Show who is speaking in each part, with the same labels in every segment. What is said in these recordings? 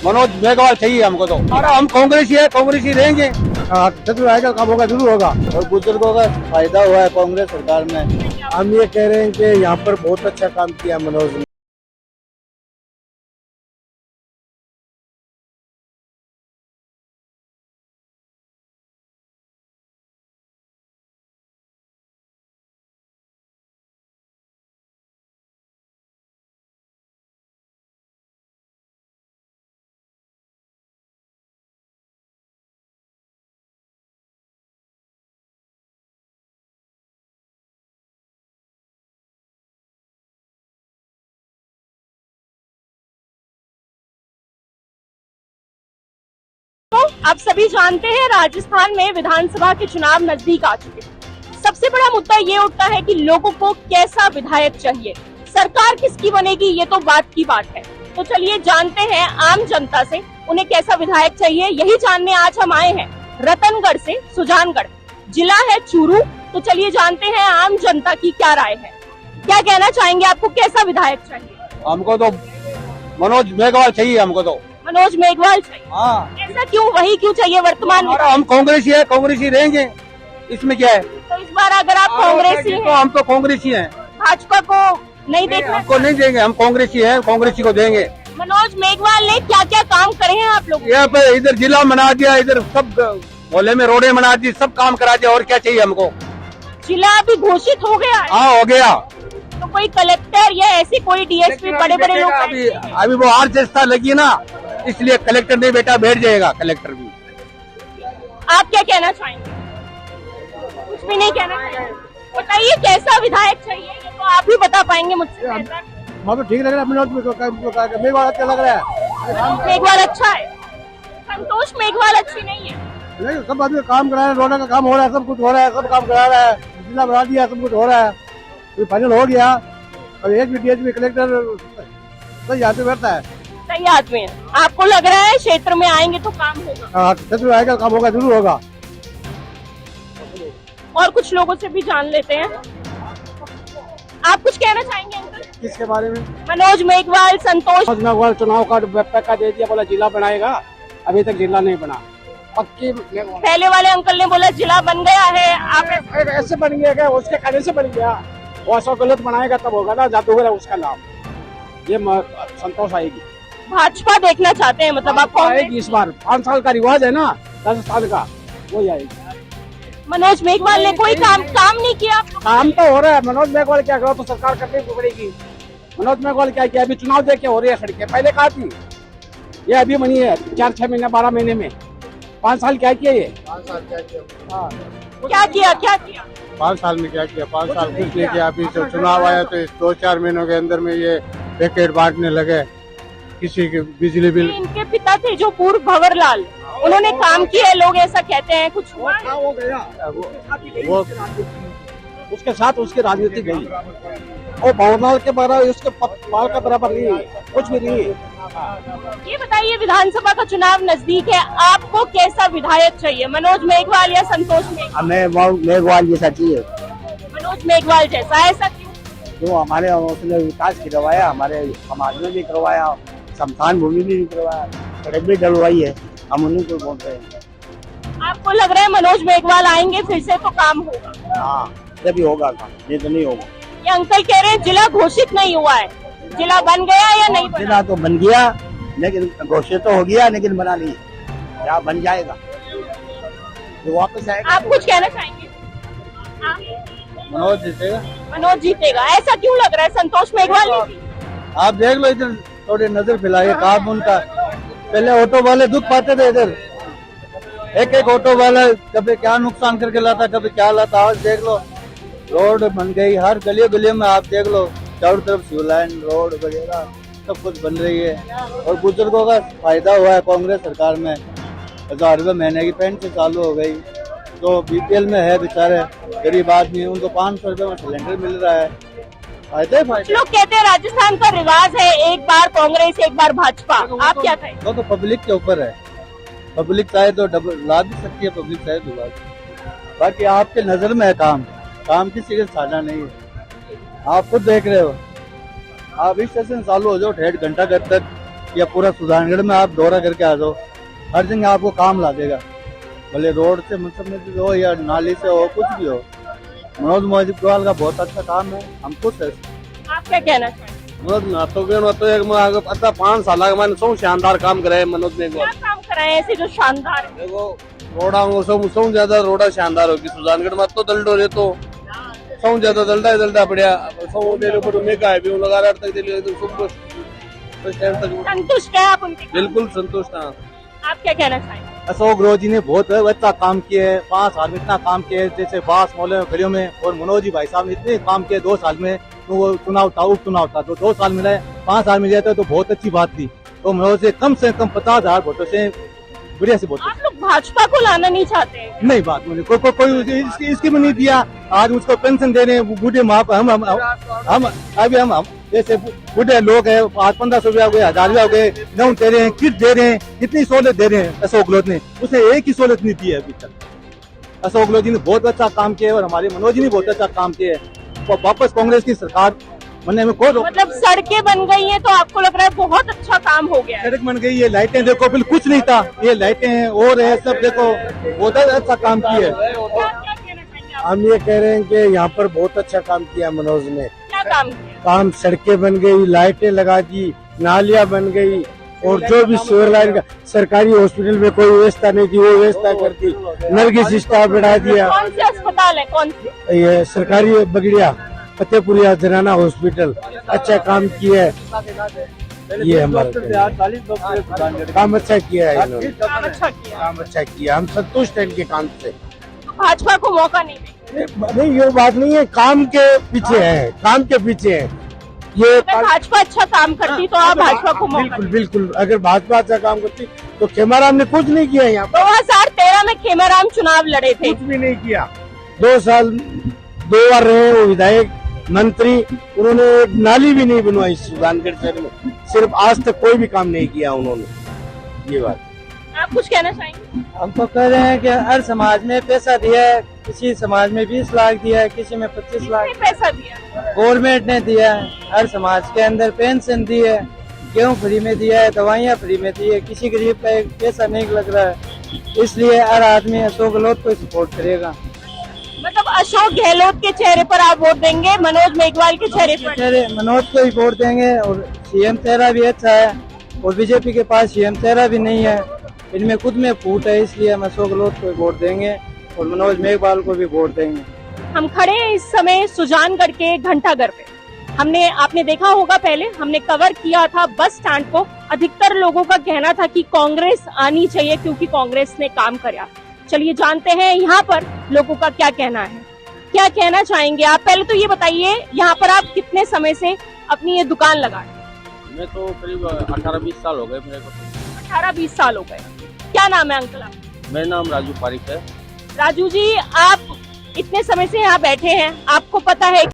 Speaker 1: मनोज मेघवाल चाहिए हमको तो। और हम कांग्रेसी है, कांग्रेसी रहेंगे। जरूर आएगा, काम होगा, जरूर होगा। और बुजुर्गों का फायदा हुआ है कांग्रेस सरकार में। हम ये कह रहे हैं कि यहाँ पर बहुत अच्छा काम किया मनोज ने।
Speaker 2: आप सभी जानते हैं राजस्थान में विधानसभा के चुनाव नजदीक आ चुके हैं। सबसे बड़ा मुद्दा ये उठता है कि लोगों को कैसा विधायक चाहिए, सरकार किसकी बनेगी, ये तो बात की बात है। तो चलिए जानते हैं आम जनता से उन्हें कैसा विधायक चाहिए। यही जानने आज हम आए हैं रतनगढ़ से सुजानगढ़, जिला है चूरू। तो चलिए जानते हैं आम जनता की क्या राय है, क्या कहना चाहेंगे, आपको कैसा विधायक चाहिए?
Speaker 1: हमको तो मनोज मेघवाल चाहिए, हमको तो
Speaker 2: मनोज मेघवाल चाहिए।
Speaker 1: हाँ।
Speaker 2: ऐसा क्यों, वही क्यों चाहिए वर्तमान में?
Speaker 1: और हम कांग्रेसी है, कांग्रेसी रहेंगे, इसमें क्या है?
Speaker 2: तो इस बार अगर आप कांग्रेसी
Speaker 1: तो
Speaker 2: हैं,
Speaker 1: हम तो कांग्रेसी हैं।
Speaker 2: भाजपा को नहीं देखना?
Speaker 1: हमको नहीं देंगे, हम कांग्रेसी हैं, कांग्रेसी को देंगे।
Speaker 2: मनोज मेघवाल ने क्या क्या काम करे हैं आप लोग?
Speaker 1: यहाँ पे इधर जिला बना दिया, इधर सब मोहल्ले में रोडें बना दी, सब काम करा दिया। और क्या चाहिए हमको?
Speaker 2: जिला अभी घोषित हो गया है।
Speaker 1: हाँ, हो गया।
Speaker 2: तो कोई कलेक्टर या ऐसे कोई डीएसपी बड़े बड़े लोग
Speaker 1: अभी वो आर लगी ना, इसलिए कलेक्टर नहीं बेटा, बैठ जाएगा कलेक्टर भी।
Speaker 2: आप क्या कहना चाहेंगे? कुछ भी नहीं कहना चाहेंगे? बताइए कैसा विधायक चाहिए, ये तो आप ही बता पाएंगे मुझसे बेहतर।
Speaker 1: तो ठीक लग रहा है, मनोज मेघवाल अच्छा लग रहा है।
Speaker 2: मनोज मेघवाल अच्छा है, संतोष मेघवाल अच्छी नहीं है।
Speaker 1: नहीं, सब आदमी काम करा रहे हैं, रोड का काम हो रहा है, सब कुछ हो रहा है, सब काम करा रहा है, जिला बना दिया, सब कुछ हो रहा है, तो फाइनल हो गया। और एक भी डीएसपी कलेक्टर सही यहाँ पे बैठता है,
Speaker 2: सही आदमी है। आपको लग रहा है क्षेत्र में आएंगे तो काम होगा?
Speaker 1: जरूर आएगा, काम होगा, जरूर होगा।
Speaker 2: और कुछ लोगों से भी जान लेते हैं। आप कुछ कहना चाहेंगे अंकल?
Speaker 1: किसके बारे में?
Speaker 2: मनोज मेघवाल, संतोष
Speaker 1: मेघवाल चुनाव का पैका दे दिया, बोला जिला बनाएगा, अभी तक जिला नहीं बना। पक्की
Speaker 2: पहले वाले अंकल ने बोला जिला बन गया है, आप
Speaker 1: ऐसे बन गया क्या? उसके कहने से बन गया, वो ऐसा गलत बनाएगा तब होगा ना, जादूगर है उसका नाम। ये संतोष आएगी,
Speaker 2: भाजपा देखना चाहते हैं, मतलब आप
Speaker 1: आएगी इस बार। 5 साल का रिवाज है ना, 10 साल का, वही आएगी।
Speaker 2: मनोज मेघवाल ने कोई काम नहीं किया आप लोग?
Speaker 1: काम तो हो रहा है, मनोज मेघवाल क्या करो तो सरकार करनी पड़ेगी। मनोज मेघवाल क्या किया? अभी चुनाव देके हो रही है सड़कें, पहले कहा थी, ये अभी बनी है 4-6 महीने 12 महीने में। 5 साल क्या किया ये? 5 साल क्या किया? हाँ,
Speaker 2: क्या किया?
Speaker 1: 5 साल में क्या किया? 5 साल कुछ नहीं किया। अभी जो चुनाव आया तो इस 2-4 महीनों के अंदर में ये पैकेट बांटने लगे, किसी के बिजली बिल।
Speaker 2: इनके पिता थे जो पूर्व भंवरलाल, उन्होंने काम किया है, लोग ऐसा कहते हैं, कुछ हुआ है?
Speaker 1: हो गया वो उसके साथ उसकी राजनीति गई। और भंवरलाल के बराबर, उसके पाल का बराबर नहीं है, कुछ भी नहीं है।
Speaker 2: ये बताइए विधानसभा का चुनाव नजदीक है, आपको कैसा विधायक चाहिए, मनोज मेघवाल या संतोष मेघवाल?
Speaker 1: हमें मेघवाल जैसा चाहिए।
Speaker 2: मनोज मेघवाल जैसा, ऐसा क्यों?
Speaker 1: जो हमारे उसने विकास करवाया, हमारे समाज में भी करवाया, शमशान भूमि भी करवाया, सड़क भी डलवाई है, हम उन्हीं को बोल रहे हैं।
Speaker 2: आपको लग रहा है मनोज मेघवाल आएंगे फिर से तो काम होगा?
Speaker 1: हाँ, जब भी होगा काम, ये तो नहीं होगा।
Speaker 2: ये अंकल कह रहे हैं जिला घोषित नहीं हुआ है, जिला बन गया या नहीं बना?
Speaker 1: जिला तो बन गया, लेकिन घोषित तो हो गया, लेकिन बना नहीं। क्या बन जाएगा, जो वापस आएगा।
Speaker 2: आप कुछ कहना चाहेंगे? हाँ?
Speaker 1: मनोज जीतेगा।
Speaker 2: मनोज जीतेगा, ऐसा क्यों लग रहा है? संतोष मेघवाल नहीं?
Speaker 1: आप देख लो, इधर थोड़ी नजर फैलाइए, काम उनका। पहले ऑटो वाले दुख पाते थे इधर, एक ऑटो वाला कभी क्या नुकसान करके लाता, कभी क्या लाता। आज देख लो, रोड बन गई, हर गली में आप देख लो, चारों तरफ सिविल लाइन, रोड वगैरह सब कुछ बन रही है। और बुजुर्गों का फायदा हुआ है कांग्रेस सरकार में। 1000 रुपये महीने की पेंशन चालू हो गई। तो बीपीएल में है बेचारे गरीब आदमी, उनको 500 रुपये में सिलेंडर मिल रहा है। फायदे।
Speaker 2: लोग कहते हैं राजस्थान का रिवाज है, एक बार कांग्रेस एक बार भाजपा, आप क्या कहें?
Speaker 1: वो तो पब्लिक के ऊपर है, पब्लिक चाहे तो ला भी सकती है, पब्लिक चाहे तो ला। बाकी आपके नजर में है काम किसी के साझा नहीं है। आप खुद देख रहे हो, आप इस स्टेशन चालू हो जाओ, 1.5 घंटा घर तक या पूरा सुजानगढ़ में आप दौरा करके आ जाओ, हर जगह आपको काम ला देगा, भले रोड से मतलब हो या नाली से हो, कुछ भी हो। मनोज मेघवाल का बहुत अच्छा काम है, हम खुश है।
Speaker 2: आप क्या कहना चाहेंगे?
Speaker 3: आता 5 साल मैंने सौ शानदार काम करे मनोज मेघवाल।
Speaker 2: क्या काम कराए ऐसे जो शानदार है?
Speaker 3: देखो रोडा सौ ज्यादा रोडा शानदार होगी सुजानगढ़ में तो दल्डो रे तो सौ ज्यादा दल्डा बढ़िया सौ दे लो मेगा है भी लगा रहा तक दे
Speaker 2: संतुष्ट है आप उनके?
Speaker 3: बिल्कुल संतुष्ट हाँ।
Speaker 2: आप क्या कहना चाहेंगे?
Speaker 1: अशोक गहलोत ने बहुत अच्छा काम किया है, 5 साल में इतना काम किया है, जैसे बास मोहल्ले गलियों में, और मनोज जी भाई साहब ने इतने काम किए 2 साल में। तो वो चुनाव था, उपचुनाव था, तो 2 साल मिले, 5 साल मिल जाते तो बहुत अच्छी बात थी। तो मनोज से कम 50,000 वोटों से बढ़िया से वोट।
Speaker 2: आप लोग भाजपा को लाना नहीं चाहते हैं?
Speaker 1: नहीं, बात मुझे कोई इसकी भी नहीं दिया। आज उसको पेंशन दे रहे हैं बूढ़े माँ को। हम जैसे बूढ़े लोग हैं, आज 1500 रुपया हो गए, 1000 रुपया हो गए, गाँव दे रहे हैं, किट दे रहे हैं, कितनी सहूलत दे रहे हैं अशोक गहलोत ने। उसने एक ही सहूलत नहीं दी है अभी तक। अशोक गहलोत जी ने बहुत अच्छा काम किया है और हमारे मनोज जी ने बहुत अच्छा काम किया है। तो वापस कांग्रेस की सरकार बनने में कोई
Speaker 2: मतलब सड़कें बन गई हैं तो आपको लग रहा है बहुत अच्छा काम हो गया है?
Speaker 1: सड़क बन गई है, लाइटें देखो, बिल्कुल कुछ नहीं था, ये लाइटें हैं और है सब देखो, बहुत अच्छा काम किया है।
Speaker 2: क्या कहना चाहेंगे आप?
Speaker 4: हम ये कह रहे हैं कि यहाँ पर बहुत अच्छा काम किया मनोज ने।
Speaker 2: क्या काम किया?
Speaker 4: काम सड़कें बन गई, लाइटें लगा दी, नालियां बन गई, और जो भी सीवर लाइन का सरकारी हॉस्पिटल में कोई व्यवस्था नहीं थी वो व्यवस्था कर दी, नल की सिस्टम बढ़ा दिया।
Speaker 2: कौन से अस्पताल है? कौन से?
Speaker 4: ये सरकारी बगड़िया फतेहपुरिया जनाना हॉस्पिटल अच्छा काम किया है। ये हमारा काम अच्छा किया है इन्होंने,
Speaker 2: काम अच्छा किया।
Speaker 4: काम अच्छा किया, हम संतुष्ट हैं इनके काम से।
Speaker 2: तो भाजपा को मौका नहीं देंगे?
Speaker 4: नहीं ये बात नहीं है, काम के पीछे है, काम के पीछे है ये।
Speaker 2: अगर भाजपा अच्छा काम करती तो आप भाजपा को मौका
Speaker 4: बिल्कुल बिल्कुल, अगर भाजपा अच्छा काम करती तो खेमाराम ने कुछ नहीं किया यहाँ पर।
Speaker 2: 2013 में खेमाराम चुनाव लड़े थे,
Speaker 4: कुछ भी नहीं किया। 2 साल 2 बार रहे वो विधायक मंत्री, उन्होंने एक नाली भी नहीं बनवाई सुजानगढ़ शहर में, सिर्फ आज तक कोई भी काम नहीं किया उन्होंने। ये बात
Speaker 2: आप कुछ कहना चाहेंगे?
Speaker 1: हम तो कह रहे हैं कि हर समाज में पैसा दिया है, किसी समाज में 20 लाख दिया है, किसी में 25 लाख
Speaker 2: किसने पैसा दिया?
Speaker 1: गवर्नमेंट ने दिया है। हर समाज के अंदर पेंशन दी है, गेहूं फ्री में दिया है, दवाइयाँ फ्री में दी है, किसी गरीब का एक पैसा नहीं लग रहा है। इसलिए हर आदमी अशोक गहलोत को सपोर्ट करेगा।
Speaker 2: मतलब अशोक गहलोत के चेहरे पर आप वोट देंगे, मनोज मेघवाल के चेहरे पर?
Speaker 1: मनोज को ही वोट देंगे, और सीएम चेहरा भी अच्छा है, और बीजेपी के पास सीएम चेहरा भी नहीं है, इनमें खुद में फूट है, इसलिए हम अशोक गहलोत को वोट देंगे और मनोज मेघवाल को भी वोट देंगे।
Speaker 2: हम खड़े हैं इस समय सुजानगढ़ के घंटाघर पे। आपने देखा होगा, पहले हमने कवर किया था बस स्टैंड को। अधिकतर लोगों का कहना था कि कांग्रेस आनी चाहिए क्योंकि कांग्रेस ने काम किया। चलिए जानते हैं यहाँ पर लोगों का क्या कहना है, क्या कहना चाहेंगे आप। पहले तो ये बताइए, यहाँ पर आप कितने समय से अपनी ये दुकान लगाए?
Speaker 3: मैं तो करीब 18-20 साल हो गए मेरे को।
Speaker 2: 18-20 साल हो गए। क्या नाम है अंकल आप?
Speaker 3: मेरा नाम राजू पारिक है।
Speaker 2: राजू जी, आप इतने समय से यहाँ बैठे हैं, आपको पता है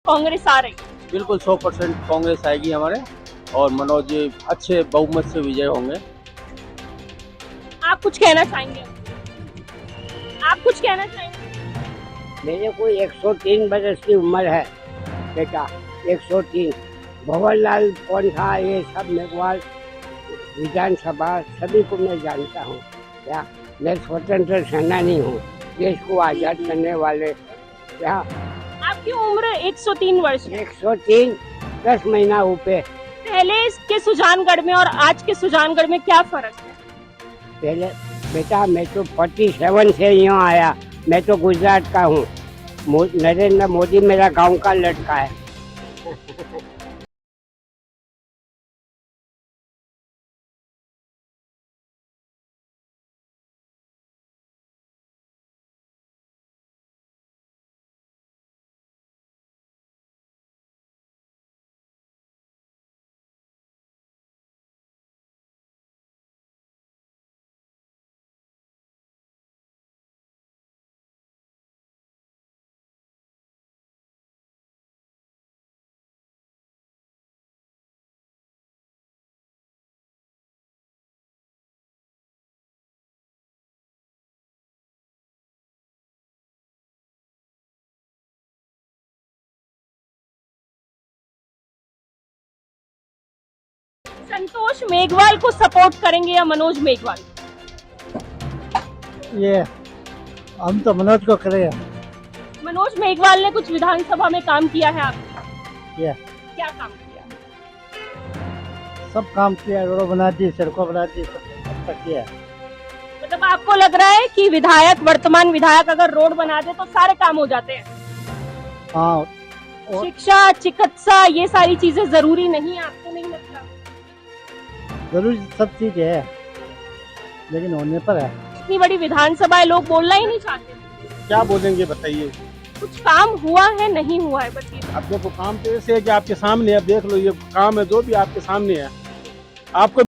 Speaker 2: कांग्रेस आ रही है?
Speaker 3: बिल्कुल 100% कांग्रेस आएगी हमारे, और मनोज जी अच्छे बहुमत से विजय होंगे।
Speaker 2: आप कुछ कहना चाहेंगे? आप कुछ कहना चाहेंगे?
Speaker 5: मेरे को 103 बरस की उम्र है बेटा, 103। भंवरलाल कौन था, ये सब मेघवाल, विधानसभा, सभी को मैं जानता हूँ। क्या मैं स्वतंत्र सेनानी हूँ, देश को आजाद करने वाले। क्या
Speaker 2: आपकी उम्र 103 वर्ष है?
Speaker 5: 103 10 महीना ऊपर।
Speaker 2: पहले के सुजानगढ़ में और आज के सुजानगढ़ में क्या फर्क है?
Speaker 5: पहले बेटा मैं तो 47 से यहाँ आया, मैं तो गुजरात का हूँ। नरेंद्र मोदी मेरा गांव का लड़का है।
Speaker 2: संतोष मेघवाल को सपोर्ट करेंगे या मनोज मेघवाल?
Speaker 1: ये हम तो मनोज को करें।
Speaker 2: मनोज मेघवाल ने कुछ विधानसभा में काम किया है आपके?
Speaker 1: ये
Speaker 2: क्या काम किया?
Speaker 1: सब काम किया, रोड बना दी, सड़कों बना दी, सब अब तक किया।
Speaker 2: मतलब आपको लग रहा है कि विधायक, वर्तमान विधायक अगर रोड बना दे तो सारे काम हो जाते हैं?
Speaker 1: हाँ, और-
Speaker 2: शिक्षा, चिकित्सा, ये सारी चीजें जरूरी नहीं है, आपको नहीं लगता?
Speaker 1: जरूरी सब चीज है, लेकिन होने पर है।
Speaker 2: इतनी बड़ी विधानसभा है, लोग बोलना ही नहीं चाहते।
Speaker 4: क्या बोलेंगे बताइए।
Speaker 2: कुछ काम हुआ है, नहीं हुआ है, बस ये।
Speaker 4: अब देखो काम तो ऐसे है कि आपके सामने है, अब देख लो ये काम है जो भी आपके सामने है। आपको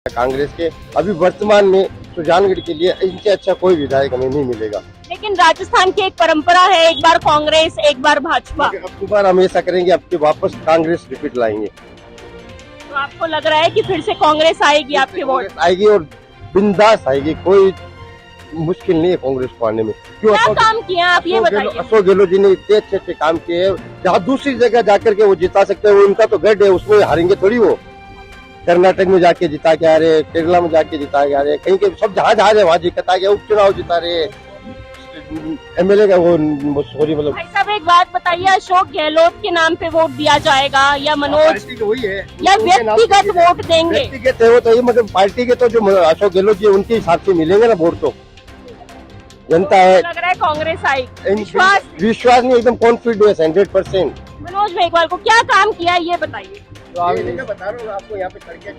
Speaker 6: कांग्रेस के अभी वर्तमान में सुजानगढ़ के लिए इनसे अच्छा कोई विधायक हमें नहीं मिलेगा।
Speaker 2: लेकिन राजस्थान की एक परंपरा है, एक बार कांग्रेस, एक बार भाजपा।
Speaker 6: अब की बार हम ऐसा करेंगे, अब के वापस कांग्रेस रिपीट लाएंगे।
Speaker 2: तो आपको लग रहा है कि फिर से कांग्रेस आएगी आपके वोट?
Speaker 6: कांग्रेस आएगी और बिंदास आएगी, कोई मुश्किल नहीं है कांग्रेस को आने में। क्यों?
Speaker 2: क्या काम किया आप ये बताइए।
Speaker 6: अशोक गहलोत जी ने इतने अच्छे अच्छे काम किए हैं, जहाँ दूसरी जगह जाकर के वो जिता सकते हैं, वो उनका तो गढ़ है, उसमें हारेंगे थोड़ी। वो कर्नाटक में जाके जिता के आ रहे, केरला में जाके जिता के आ रहे, कहीं के सब जहाँ जा रहे वहाँ जिता के उपचुनाव जिता रहे। एमएलए का वो सॉरी मतलब
Speaker 2: भाई साहब एक बात बताइए, अशोक गहलोत के नाम पे वोट दिया जाएगा या मनोज,
Speaker 6: पार्टी के वही है
Speaker 2: या व्यक्तिगत वोट देंगे?
Speaker 6: व्यक्तिगत है वो तो ये, मतलब पार्टी के तो जो अशोक गहलोत जी उनके हिसाब से मिलेंगे ना वोट, तो जनता है।
Speaker 2: लग रहा है कांग्रेस आएगी, विश्वास?
Speaker 6: विश्वास नहीं, एकदम कॉन्फिडेंस 100%।
Speaker 2: मनोज मेघवाल को क्या काम किया है ये बताइए।
Speaker 6: बता रहा हूँ आपको, यहाँ पे सड़कें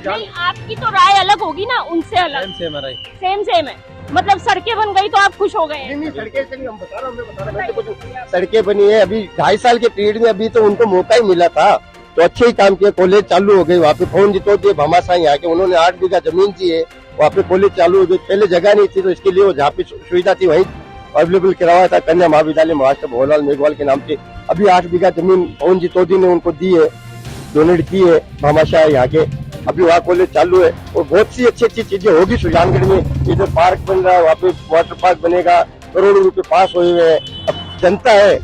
Speaker 2: नहीं, आपकी तो राय अलग होगी ना, उनसे अलग। सेम है, मतलब सड़कें बन गई तो आप खुश हो गए हैं?
Speaker 6: सड़कें से नहीं, हम बता रहा हूँ, सड़कें बनी है अभी 2.5 साल के पीरियड में, अभी तो उनको मौका ही मिला था तो अच्छे ही काम किए। कॉलेज चालू हो गई वहाँ पे, फोन जितो दिए भामाशाह यहाँ के, उन्होंने 8 बीघा जमीन दी है, वहाँ पे कॉलेज चालू हो गई। पहले जगह नहीं थी तो इसके लिए वो जहाँ पे सुविधा थी वहीं अवेलेबल करवाया था, कन्या महाविद्यालय महाराष्ट्र भवनलाल मेघवाल के नाम से। अभी 8 बीघा जमीन पवन जी तोदी ने उनको दी है, डोनेट की है भामाशाह यहाँ के। अभी वहाँ कॉलेज चालू है और बहुत सी अच्छी अच्छी चीजें होगी सुजानगढ़ में। इधर पार्क बन रहा है, वहाँ पे वाटर पार्क बनेगा, करोड़ों रुपए पास हुए हुए हैं। अब जनता है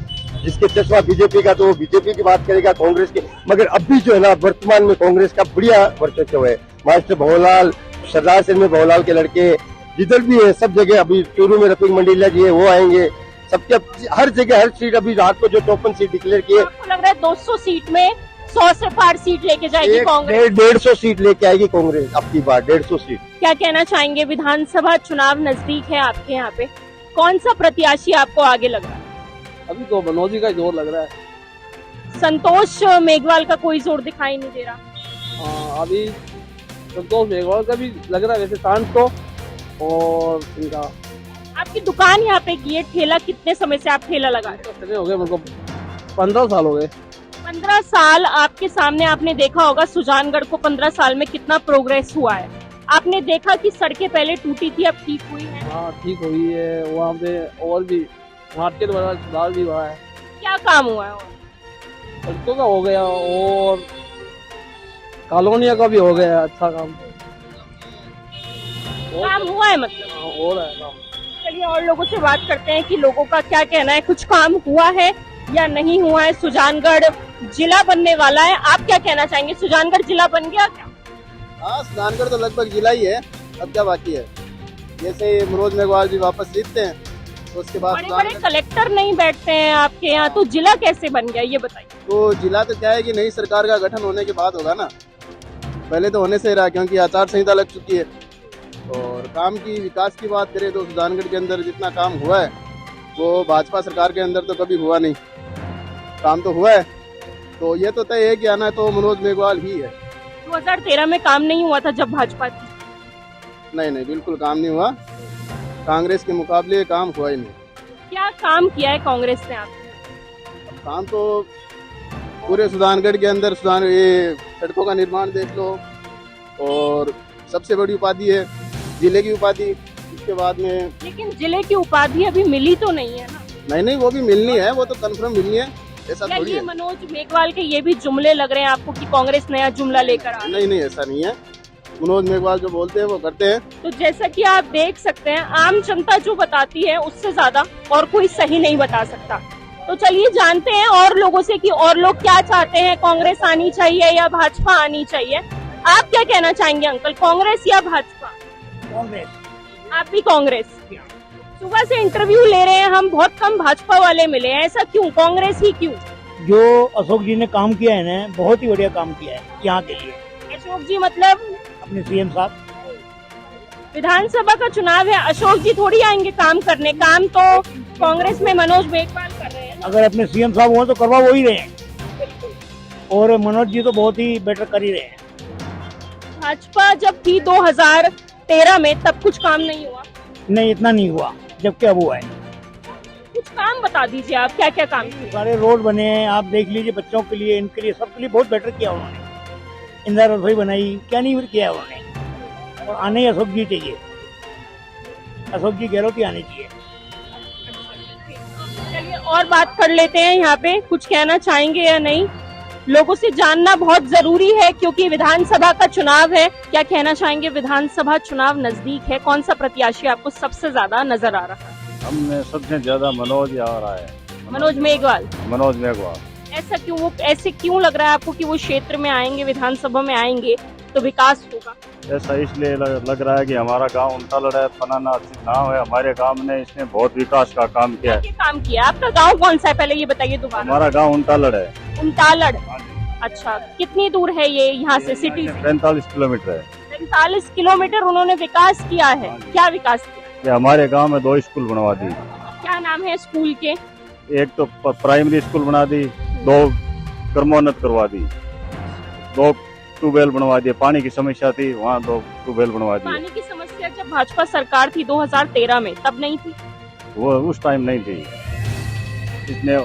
Speaker 6: जिसके चश्मा बीजेपी का, तो वो बीजेपी की बात करेगा, कांग्रेस के। मगर अभी जो है ना वर्तमान में कांग्रेस का बढ़िया वर्चस्व है। मास्टर भवनलाल, सरदार सिंह में भवनलाल के लड़के जिधर भी है, सब जगह। अभी चूरू में रफीक मंडीला जी है, वो आएंगे। सबके हर जगह हर सीट, अभी रात को जो 54 सीट डिक्लेयर किए,
Speaker 2: आपको लग रहा है 200 सीट में 100 से पार सीट लेके जाएगी कांग्रेस?
Speaker 6: 150 सीट लेके आएगी कांग्रेस अब की बार, 150 सीट।
Speaker 2: क्या कहना चाहेंगे, विधानसभा चुनाव नजदीक है आपके यहाँ पे, कौन सा प्रत्याशी आपको आगे लग रहा है?
Speaker 3: अभी तो मनोज जी का जोर लग रहा है।
Speaker 2: संतोष मेघवाल का कोई जोर दिखाई नहीं दे रहा?
Speaker 3: अभी संतोष मेघवाल का भी लग रहा है वैसे शांत को। और इनका
Speaker 2: आपकी दुकान यहाँ पे की है, ठेला कितने समय से आप ठेला लगा रहे हो?
Speaker 3: हो गए, मतलब 15 साल हो गए।
Speaker 2: 15 साल आपके सामने, आपने देखा होगा सुजानगढ़ को 15 साल में कितना प्रोग्रेस हुआ है। आपने देखा कि सड़कें पहले टूटी थी, अब ठीक हुई है?
Speaker 3: हाँ ठीक हुई है, वहाँ पे और भी मार्केट वाला सुधार भी हुआ है।
Speaker 2: क्या काम हुआ है?
Speaker 3: सड़कों का हो गया और कॉलोनिया का भी हो गया अच्छा काम।
Speaker 2: काम हुआ है मतलब?
Speaker 3: हो रहा है काम।
Speaker 2: चलिए और लोगों से बात करते हैं कि लोगों का क्या कहना है, कुछ काम हुआ है या नहीं हुआ है। सुजानगढ़ जिला बनने वाला है, आप क्या कहना चाहेंगे, सुजानगढ़ जिला बन गया क्या?
Speaker 7: हाँ, सुजानगढ़ तो लगभग जिला ही है, अब क्या बाकी है। जैसे मनोज मेघवाल जी वापस जीतते हैं तो उसके बाद
Speaker 2: बड़े बड़े कलेक्टर नहीं बैठते हैं आपके यहाँ, तो जिला कैसे बन गया ये बताइए।
Speaker 7: तो जिला तो क्या है कि नई सरकार का गठन होने के बाद होगा ना, पहले तो होने से ही रहा, क्योंकि आचार संहिता लग चुकी है। और काम की, विकास की बात करें तो सुजानगढ़ के अंदर जितना काम हुआ है वो भाजपा सरकार के अंदर तो कभी हुआ नहीं। काम तो हुआ है, तो ये तो तय है कि आना तो मनोज मेघवाल ही है।
Speaker 2: 2013 में काम नहीं हुआ था जब भाजपा थी।
Speaker 7: नहीं बिल्कुल काम नहीं हुआ, कांग्रेस के मुकाबले काम हुआ ही नहीं।
Speaker 2: क्या काम किया है कांग्रेस ने आपने?
Speaker 7: काम तो पूरे सुजानगढ़ के अंदर ये सड़कों का निर्माण देख लो, और सबसे बड़ी उपाधि है जिले की उपाधि। इसके बाद में
Speaker 2: लेकिन जिले की उपाधि अभी मिली तो नहीं है ना।
Speaker 7: नहीं वो भी मिलनी है, वो तो कंफर्म मिलनी है, ऐसा
Speaker 2: क्या
Speaker 7: थोड़ी
Speaker 2: ये
Speaker 7: है।
Speaker 2: मनोज मेघवाल के ये भी जुमले लग रहे हैं आपको कि कांग्रेस नया जुमला लेकर आ रही है?
Speaker 7: नहीं ऐसा नहीं है, मनोज मेघवाल जो बोलते हैं वो करते हैं।
Speaker 2: तो जैसा कि आप देख सकते हैं, आम जनता जो बताती है उससे ज्यादा और कोई सही नहीं बता सकता। तो चलिए जानते हैं और लोगों से कि और लोग क्या चाहते हैं, कांग्रेस आनी चाहिए या भाजपा आनी चाहिए। आप क्या कहना चाहेंगे अंकल, कांग्रेस या भाजपा?
Speaker 4: कांग्रेस।
Speaker 2: आप भी कांग्रेस। सुबह से इंटरव्यू ले रहे हैं हम, बहुत कम भाजपा वाले मिले हैं, ऐसा क्यों, कांग्रेस ही क्यों?
Speaker 4: जो अशोक जी ने काम किया है ना, बहुत ही बढ़िया काम किया है यहाँ के लिए।
Speaker 2: अशोक जी मतलब
Speaker 4: अपने सीएम साहब।
Speaker 2: विधानसभा का चुनाव है, अशोक जी थोड़ी आएंगे काम करने, काम तो कांग्रेस में मनोज मेघवाल कर रहे हैं।
Speaker 4: अगर अपने सीएम साहब हो तो करवा वो ही रहे हैं, और मनोज जी तो बहुत ही बेटर कर ही रहे हैं।
Speaker 2: भाजपा जब थी 2013 में तब कुछ काम नहीं हुआ?
Speaker 4: नहीं, इतना नहीं हुआ, जबकि अब हुआ है।
Speaker 2: कुछ काम बता दीजिए आप, क्या क्या काम किए?
Speaker 4: सारे रोड बने हैं, आप देख लीजिए, बच्चों के लिए, इनके लिए, सबके लिए बहुत बेटर किया उन्होंने। इंदिरा रसोई बनाई, क्या नहीं किया उन्होंने। और आने ही अशोक जी चाहिए, अशोक जी गहलोत ही आने चाहिए।
Speaker 2: चलिए और बात कर लेते हैं, यहाँ पे कुछ कहना चाहेंगे या नहीं, लोगों से जानना बहुत जरूरी है क्योंकि विधानसभा का चुनाव है। क्या कहना चाहेंगे, विधानसभा चुनाव नजदीक है, कौन सा प्रत्याशी आपको सबसे ज्यादा नजर आ रहा है?
Speaker 8: हमने सबसे ज्यादा मनोज आ रहा है।
Speaker 2: मनोज मेघवाल।
Speaker 8: मनोज मेघवाल।
Speaker 2: ऐसा क्यों, वो ऐसे क्यों लग रहा है आपको कि वो क्षेत्र में आएंगे, विधानसभा में आएंगे तो विकास होगा?
Speaker 8: ऐसा इसलिए लग रहा है कि हमारा गांव उनटालड़ है, फनाना गांव है, हमारे गांव ने इसने बहुत विकास का काम किया है।
Speaker 2: क्या काम किया? आपका गांव कौन सा है पहले ये बताइए दोबारा।
Speaker 8: हमारा गांव उनटालड़ है।
Speaker 2: उनटालड़। अच्छा, कितनी दूर है ये यहाँ से, सिटी से?
Speaker 8: 45 किलोमीटर है।
Speaker 2: 45 किलोमीटर उन्होंने विकास किया है। क्या विकास किया?
Speaker 8: कि हमारे गांव में 2 स्कूल बनवा दी।
Speaker 2: क्या नाम है स्कूल के?
Speaker 8: एक तो प्राइमरी स्कूल बना दी, 2 क्रमोन्नत करवा दी, 2 ट्यूबवेल बनवा दिए। पानी की समस्या थी, वहाँ 2 ट्यूबवेल बनवा दिए।
Speaker 2: पानी की समस्या जब भाजपा सरकार थी 2013 में, तब नहीं थी?
Speaker 8: वो उस टाइम नहीं थी इसने।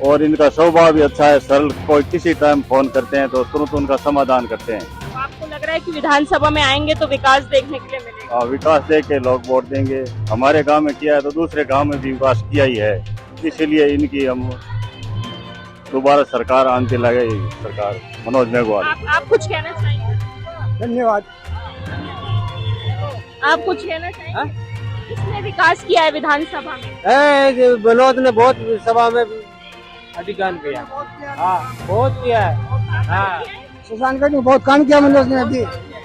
Speaker 8: और इनका स्वभाव भी अच्छा है, सरल, कोई किसी टाइम फोन करते हैं तो तुरंत उनका समाधान करते हैं।
Speaker 2: तो आपको लग रहा है कि विधानसभा में आएंगे तो विकास देखने के लिए मिलेगा?
Speaker 8: विकास देख के लोग वोट देंगे। हमारे गांव में किया है तो दूसरे गांव में भी विकास किया ही है, इसीलिए इनकी हम दोबारा सरकार आने लगे, सरकार मनोज मेघवाल।
Speaker 2: आप कुछ कहना चाहेंगे?
Speaker 4: धन्यवाद।
Speaker 2: आप कुछ कहना चाहेंगे? किसने विकास किया है विधानसभा में?
Speaker 4: मनोज ने बहुत सभा में अधिकार किया। हाँ, बहुत किया है। हाँ, सुजानगढ़ में बहुत काम किया मनोज ने अभी।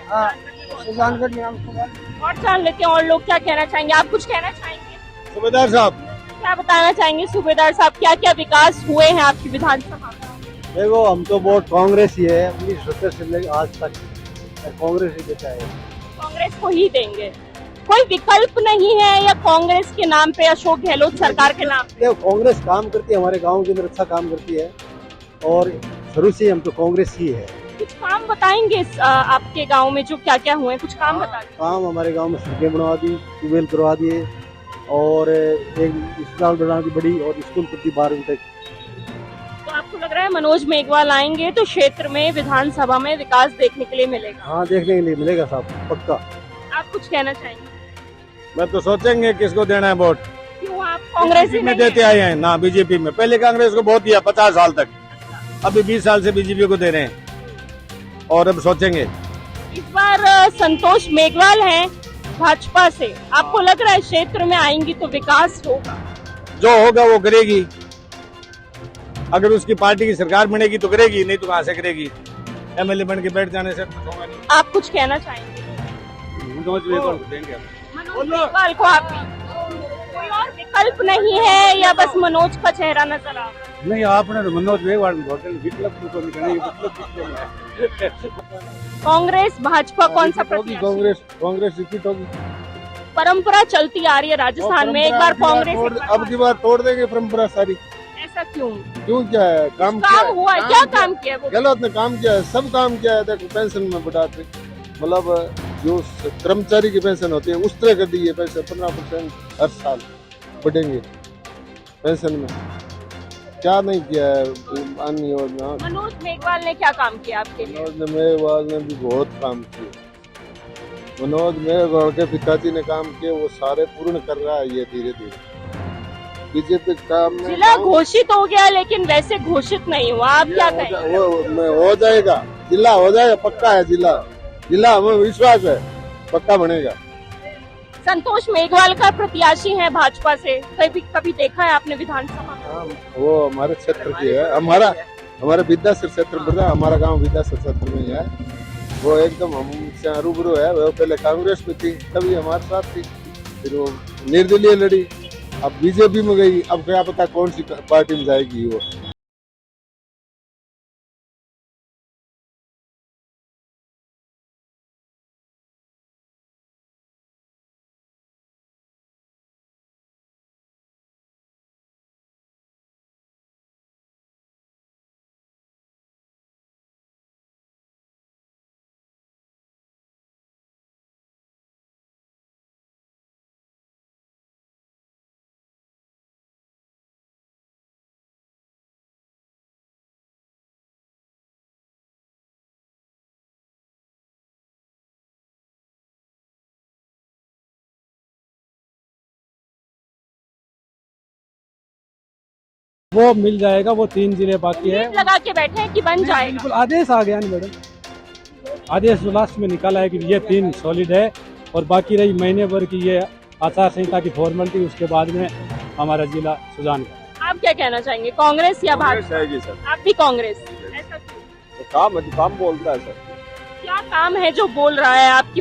Speaker 4: हाँ, सुजानगढ़ में
Speaker 2: और जान लेते हैं और लोग क्या कहना चाहेंगे। आप कुछ कहना चाहेंगे?
Speaker 3: सूबेदार साहब,
Speaker 2: क्या बताना चाहेंगे सूबेदार साहब, क्या क्या विकास हुए हैं आपकी विधानसभा में?
Speaker 1: देखो, हम तो वोट कांग्रेस ही है, 1970 से लेकर आज तक कांग्रेस ही देता है।
Speaker 2: कांग्रेस को ही देंगे, कोई विकल्प नहीं है या कांग्रेस के नाम पे, अशोक गहलोत सरकार के नाम पे?
Speaker 1: देखो, कांग्रेस काम करती है, हमारे गांव के अंदर अच्छा काम करती है, और शुरू से हम तो कांग्रेस ही है।
Speaker 2: कुछ काम बताएंगे आपके गांव में जो क्या क्या हुए, कुछ काम बता दीजिए।
Speaker 1: काम हमारे गांव में सड़कें बनवा दी, ट्यूबवेल करवा दिए, और एक स्कूल बना दी बड़ी, और स्कूल करती 12वीं तक।
Speaker 2: तो आपको लग रहा है मनोज मेघवाल आएंगे तो क्षेत्र में, विधानसभा में विकास देखने के लिए मिलेगा?
Speaker 1: हाँ, देखने के लिए मिलेगा साहब, पक्का।
Speaker 2: आप कुछ कहना चाहेंगे?
Speaker 3: मैं तो सोचेंगे किसको देना है वोट।
Speaker 2: क्यों आप कांग्रेस ही
Speaker 3: में
Speaker 2: नहीं
Speaker 3: देते
Speaker 2: हैं?
Speaker 3: आए हैं ना, बीजेपी में। पहले कांग्रेस को बहुत दिया 50 साल तक, अभी 20 साल से बीजेपी को दे रहे हैं, और अब सोचेंगे।
Speaker 2: इस बार संतोष मेघवाल हैं भाजपा से, आपको लग रहा है क्षेत्र में आएंगी तो विकास होगा?
Speaker 3: जो होगा वो करेगी, अगर उसकी पार्टी की सरकार बनेगी तो करेगी, नहीं तो कहाँ से करेगी। एमएलए बन के बैठ जाने से कुछ होगा नहीं।
Speaker 2: आप कुछ कहना चाहेंगे?
Speaker 3: मनोज मेघवाल को देंगे।
Speaker 2: मनोज मेघवाल को आप भी? कोई और विकल्प नहीं है या बस मनोज का चेहरा नजर आ रहा है?
Speaker 1: नहीं, आपने तो मनोज मेघवाल विकल्प तो नहीं,
Speaker 2: कांग्रेस भाजपा कौन सा प्रत्याशी?
Speaker 1: कांग्रेस रिपीट होगी।
Speaker 2: परंपरा चलती आ रही है राजस्थान में, एक बार कांग्रेस,
Speaker 3: अब की बार तोड़ देंगे परंपरा सारी।
Speaker 2: ऐसा क्यों?
Speaker 7: क्यों क्या है काम
Speaker 2: हुआ है, क्या काम किया वो?
Speaker 7: गलत ने काम किया है, सब काम किया है। देखो पेंशन में बढ़ाते, मतलब जो कर्मचारी की पेंशन होती है उस तरह कर दी है। पैसे 15% हर साल बढ़ेंगे पेंशन में। क्या नहीं किया है अन्य योजना।
Speaker 2: मनोज मेघवाल ने क्या काम किया आपके लिए?
Speaker 7: मनोज मेघवाल ने भी बहुत काम किए। मनोज मेघवाल के पिताजी ने काम किए, वो सारे पूर्ण कर रहा है ये धीरे धीरे। बीजेपी काम में
Speaker 2: जिला घोषित हो गया लेकिन वैसे घोषित नहीं हुआ, आप क्या कहेंगे?
Speaker 7: वो हो जाएगा, जिला हो जाएगा, पक्का है। जिला हमें विश्वास है पक्का बनेगा।
Speaker 2: संतोष मेघवाल का प्रत्याशी है भाजपा से, कभी देखा है आपने विधानसभा में?
Speaker 7: वो हमारे क्षेत्र की है, हमारा विद्यासर क्षेत्र पड़ता है, हमारा गांव विद्यासर क्षेत्र में ही है। वो एकदम हमसे रूबरू है। वो पहले कांग्रेस में थी, तभी हमारे साथ थी, फिर वो निर्दलीय लड़ी, अब बीजेपी में गई। अब क्या पता कौन सी पार्टी में जाएगी वो।
Speaker 9: वो मिल जाएगा, वो 3 जिले बाकी है।
Speaker 2: उम्मीद लगा के बैठे हैं कि बन जाएगा।
Speaker 9: बिल्कुल आदेश आ गया ना मैडम, आदेश जो लास्ट में निकाला है कि ये 3 सॉलिड है और बाकी रही महीने भर की ये आचार संहिता की फॉर्मेलिटी, उसके बाद में हमारा जिला सुजानगढ़।
Speaker 2: आप क्या कहना चाहेंगे, कांग्रेस या भाजपा?
Speaker 3: सर
Speaker 2: आप भी कांग्रेस, ऐसा क्यों?
Speaker 3: काम बोलता है सर।
Speaker 2: क्या काम है जो बोल रहा है आपकी